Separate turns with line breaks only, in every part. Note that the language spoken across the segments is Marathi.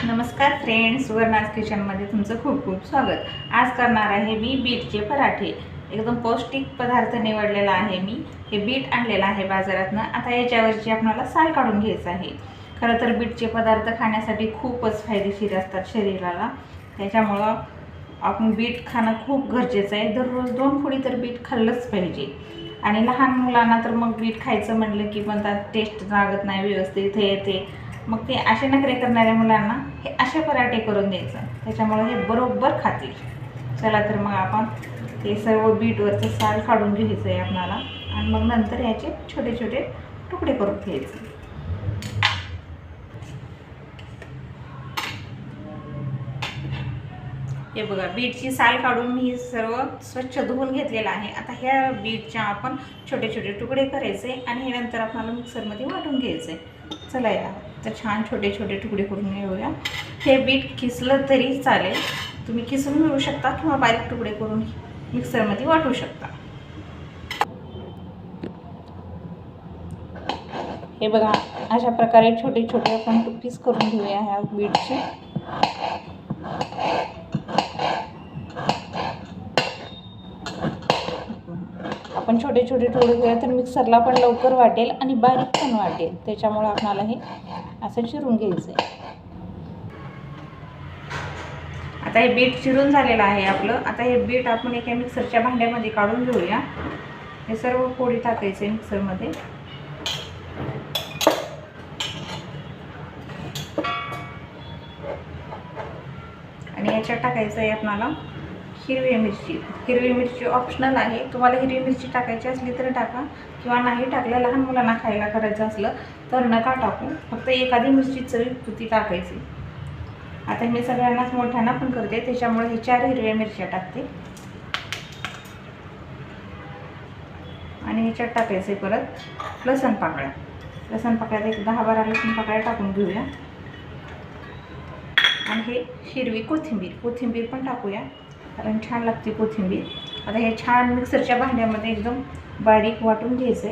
नमस्कार फ्रेंड्स, सुवर्णाज किचनमध्ये तुमचं खूप खूप स्वागत। आज करणार आहे मी बीटचे पराठे। एकदम पौष्टिक पदार्थ निवडलेला आहे मी। हे बीट आणलेला आहे बाजारातनं। आता याच्यावरची आपल्याला साल काढून घ्यायचं आहे। खरं तर बीटचे पदार्थ खाण्यासाठी खूपच फायदेशीर असतात शरीराला, त्याच्यामुळे आपण बीट खाणं खूप गरजेचं आहे। दररोज 2 फुडी तर बीट खाल्लंच पाहिजे। आणि लहान मुलांना तर मग बीट खायचं म्हणलं की म्हणतात टेस्ट लागत नाही व्यवस्थित हे येते, मग ते असे नखरे करणाऱ्या मुलांना हे असे पराठे करून द्यायचं, त्याच्यामुळे हे बरोबर खातील। चला तर मग आपण हे सर्व बीटवरचं साल काढून घ्यायचं आहे आपल्याला, आणि मग नंतर याचे छोटे छोटे तुकडे करून घ्यायचे। हे बघा, बीटची साल काढून मी सर्व स्वच्छ धुवून घेतलेला आहे। आता ह्या बीटच्या आपण छोटे छोटे तुकडे करायचे आणि हे नंतर आपल्याला मिक्सरमध्ये वाटून घ्यायचे। चला या तर छान छोटे छोटे तुकडे करून घेऊया। हे बीट किसलं तरी चालेल, तुम्ही किसून घेऊ शकता किंवा बारीक तुकडे करून मिक्सरमध्ये वाटू शकता। हे बघा, अशा प्रकारे छोटे छोटे आपण पीस करून घेऊया ह्या बीटचे। आपण छोटे छोटे तुकडे केले तर मिक्सरला पण लवकर वाटेल आणि बारीक पण वाटेल, त्याच्यामुळे आपल्याला हे असं चिरून घ्यायचं आहे। आता हे बीट चिरून झालेलं आहे आपलं। आता हे बीट आपण एका मिक्सरच्या भांड्यामध्ये काढून घेऊया। हे सर्व फोडी टाकायचे मिक्सरमध्ये। आणि याच्यात टाकायचं आहे आपल्याला हिरवी मिरची। हिरवी मिरची ऑप्शनल आहे, तुम्हाला हिरवी मिरची टाकायची असली तर टाका, किंवा नाही टाकलं, लहान मुलांना खायला करायचं असलं तर नका टाकू, फक्त एखादी मिरची चवीपुरती टाकायची। आता मी सगळ्यांनाच मोठ्यांना पण करते, त्याच्यामुळे हे 4 हिरव्या मिरच्या टाकते। आणि ह्याच्यात टाकायचे परत लसण पाकळ्या। लसण पाकळ्यात एक 10-12 लसण पाकळ्या टाकून घेऊया। आणि हे हिरवी कोथिंबीर पण टाकूया, कारण छान लागते कोथिंबीर। आता हे छान मिक्सरच्या भांड्यामध्ये एकदम बारीक वाटून घ्यायचे।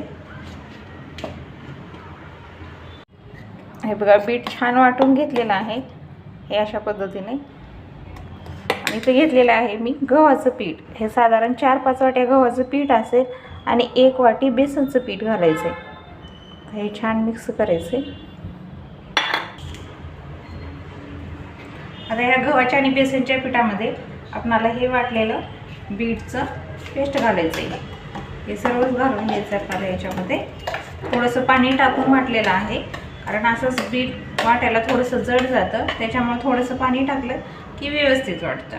हे बघा, बीट छान वाटून घेतलेलं आहे हे अशा पद्धतीने। आणि इथे घेतलेलं आहे मी गव्हाचं पीठ। हे साधारण 4-5 वाट्या गव्हाचं पीठ असेल आणि 1 वाटी बेसनचं पीठ घालायचं आहे। हे छान मिक्स करायचे। आता या गव्हाच्या आणि बेसनच्या पिठामध्ये आपल्याला हे वाटलेलं बीटचं पेस्ट घालायचं आहे। हे सर्वच घालून घ्यायचं आपल्याला। याच्यामध्ये थोडंसं पाणी टाकून वाटलेलं आहे, कारण असंच बीट वाटायला थोडंसं जड जातं, त्याच्यामुळे थोडंसं पाणी टाकलं की व्यवस्थित वाटतं।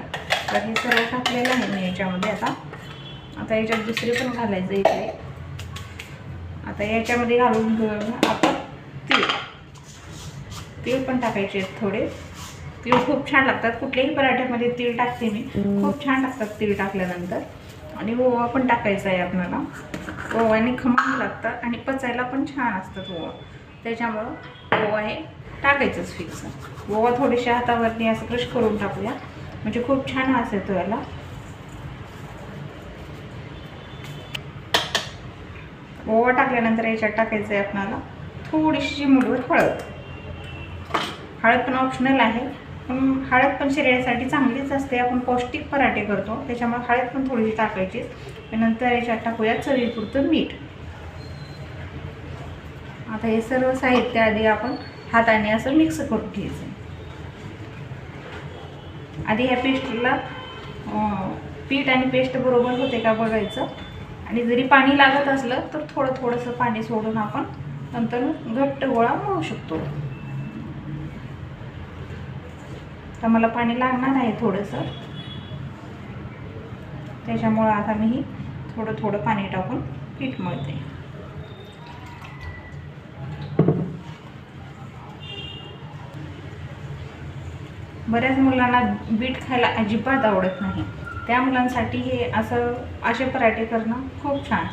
तर हे सर्व टाकलेलं आहे मी याच्यामध्ये। आता याच्यात दुसरे पण घालायचं इथे। आता याच्यामध्ये घालून घेऊया आपण तीळ पण टाकायचे आहेत थोडे। तीळ खूप छान लागतात, कुठल्याही पराठ्यामध्ये तीळ टाकते मी, खूप छान लागतात तीळ टाकल्यानंतर। आणि ओवा पण टाकायचा आहे आपल्याला। ओव्याने खमंग लागतात आणि पचायला पण छान असतात ओवा, त्याच्यामुळं ओवा हे टाकायचंच फिक्स। ओवा थोडीशी हातावरती असं क्रश करून टाकूया, म्हणजे खूप छान वास येतो याला। ओवा टाकल्यानंतर याच्यात टाकायचं आहे आपल्याला थोडीशी मुठभर हळद। हळद पण ऑप्शनल आहे, पण हळद पण शरीरासाठी चांगलीच असते। आपण पौष्टिक पराठे करतो, त्याच्यामुळे हळद पण थोडीशी टाकायची। नंतर याच्यात टाकूया चवीपुरतं मीठ। आता हे सर्व साहित्य आधी आपण हाताने असं मिक्स करून घ्यायचं। आधी ह्या पेस्टला पीठ आणि पेस्ट बरोबर होते का बघायचं, आणि जरी पाणी लागत असलं तर थोडंसं पाणी सोडून आपण नंतर घट्ट गोळा मळू शकतो। तर मला पाणी लागणार आहे थोडंसं, त्याच्यामुळं आता मी थोडं पाणी टाकून पीठ मळते। बऱ्याच मुलांना बीट खायला अजिबात आवडत नाही, त्या मुलांसाठी हे असे पराठे करणं खूप छान।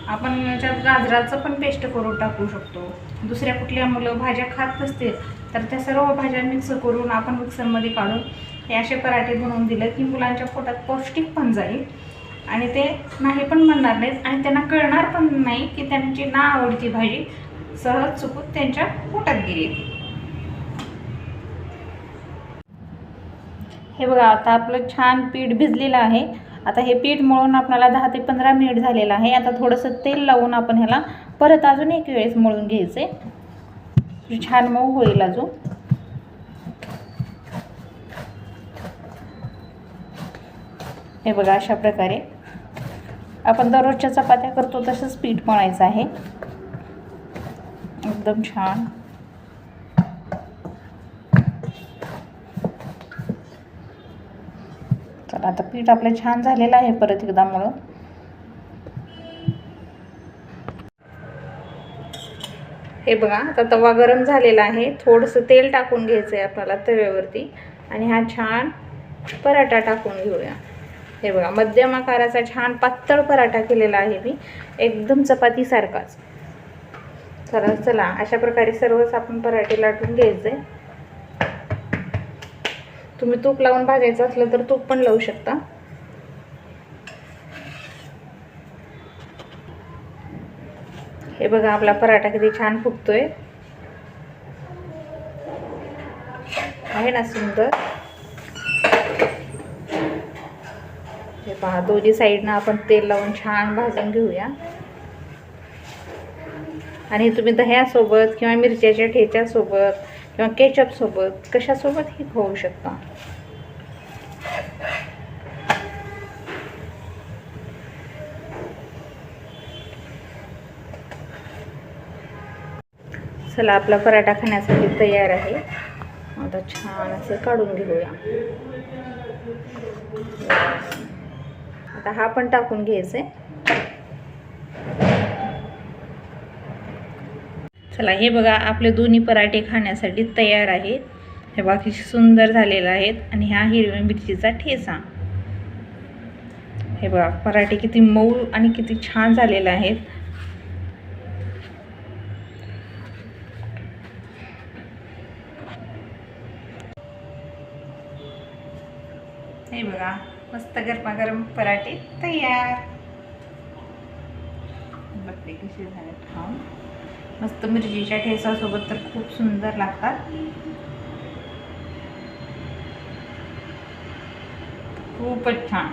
आपण याच्यात गाजराचं पण पेस्ट करून टाकू शकतो। दुसऱ्या कुठल्या मुलं भाज्या खात नसतील तर त्या सर्व भाज्या मिक्स करून आपण मिक्सरमध्ये काढून हे असे पराठे बनवून दिले की मुलांच्या पोटात पौष्टिक पण जाईल, आणि ते नाही पण म्हणणार नाहीत, आणि त्यांना कळणार पण नाही की त्यांची ना आवडती भाजी सहज चुकून त्यांच्या पोटात गेली। हे बघा आता आपलं छान पीठ भिजलेलं आहे. आता हे पीठ मळून आपल्याला 10 ते 15 मिनिट झालेलं आहे. आता थोडंसं तेल लावून आपण ह्याला परत अजून एक वेळेस मळून घ्यायचे, छान मऊ होईल अजून. हे बघा अशा प्रकारे आपण दररोजच्या चपात्या करतो तसंच पीठ मळायचं आहे, एकदम छान. चला आता पीठ आपलं छान झालेलं आहे. परत एकदा मळून हे बघा आता तवा गरम झालेला आहे. थोडंसं तेल टाकून घ्यायचं आहे आपल्याला तव्यावरती आणि हा छान पराठा टाकून घेऊया. हे बघा मध्यम आकाराचा छान पातळ पराठा केलेला आहे मी, एकदम चपातीसारखाच. चला अशा प्रकारे सर्वच आपण पराठे लाटून घ्यायचे. तुम्ही तूप लावून भाजायचं असलं तर तूप पण लावू शकता. हे बघा आपला पराठा किती छान फुगतोय, आहे ना सुंदर. हे पहा दोन्ही साईडनं आपण तेल लावून छान भाजून घेऊया. आणि तुम्ही दह्यासोबत किंवा मिरच्याच्या ठेच्यासोबत किंवा केचप सोबत कशासोबतही खाऊ शकता. चला आपला पराठा खाण्यासाठी तयार आहे. आता छान असं काढून घेऊया. आता हा पण टाकून घ्यायचे. चला हे बघा आपले दोन्ही पराठे खाण्यासाठी तयार आहेत. हे बघा किती सुंदर झालेले आहेत. आणि हा हिरव्या मिरचीचा ठेचा. हे बघा पराठे किती मऊ आणि किती छान झालेले आहेत. हे बघा मस्त गरमागरम पराठे तयार. बघते कसे झाले खाऊन. मस्त मिरचीच्या ठेचासोबत तर खूप सुंदर लागतात. खूपच छान.